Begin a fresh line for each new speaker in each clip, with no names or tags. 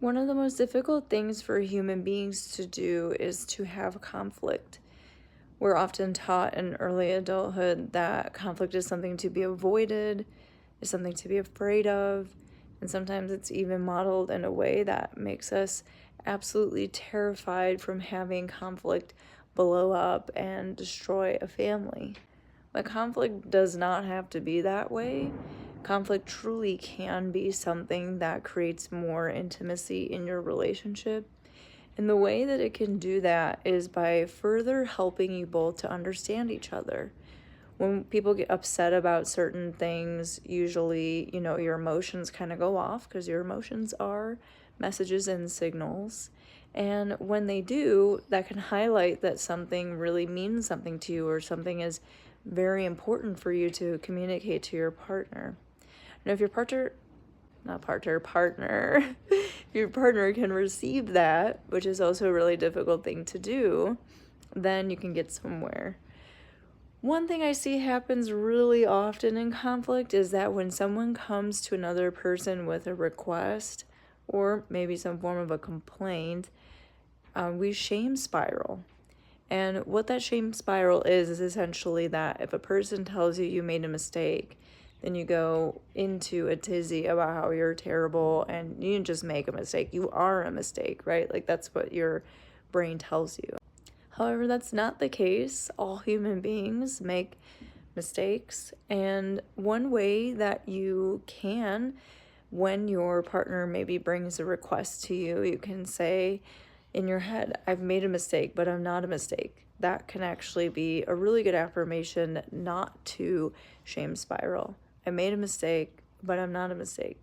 One of the most difficult things for human beings to do is to have conflict. We're often taught in early adulthood that conflict is something to be avoided, is something to be afraid of, and sometimes it's even modeled in a way that makes us absolutely terrified from having conflict blow up and destroy a family. But conflict does not have to be that way. Conflict truly can be something that creates more intimacy in your relationship. And the way that it can do that is by further helping you both to understand each other. When people get upset about certain things, usually, your emotions kind of go off because your emotions are messages and signals. And when they do, that can highlight that something really means something to you or something is very important for you to communicate to your partner. Now, if your partner, if your partner can receive that, which is also a really difficult thing to do, then you can get somewhere. One thing I see happens really often in conflict is that when someone comes to another person with a request or maybe some form of a complaint, we shame spiral. And what that shame spiral is essentially that if a person tells you you made a mistake, then you go into a tizzy about how you're terrible and you didn't just make a mistake. You are a mistake, right? Like that's what your brain tells you. However, that's not the case. All human beings make mistakes. And one way that you can, when your partner maybe brings a request to you, you can say in your head, I've made a mistake, but I'm not a mistake. That can actually be a really good affirmation not to shame spiral. I made a mistake, but I'm not a mistake.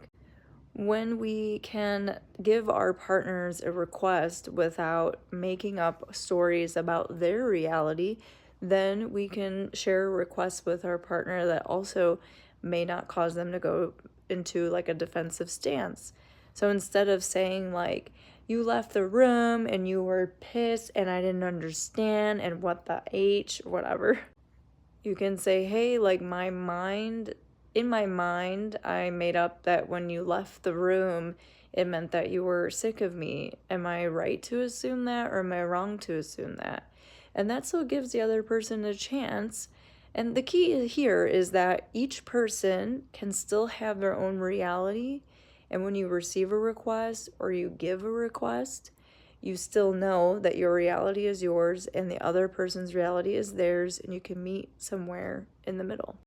When we can give our partners a request without making up stories about their reality, then we can share requests with our partner that also may not cause them to go into like a defensive stance. So instead of saying like, you left the room and you were pissed and I didn't understand and what the H, whatever, you can say, hey, like in my mind, I made up that when you left the room, it meant that you were sick of me. Am I right to assume that or am I wrong to assume that? And that still gives the other person a chance. And the key here is that each person can still have their own reality. And when you receive a request or you give a request, you still know that your reality is yours and the other person's reality is theirs, and you can meet somewhere in the middle.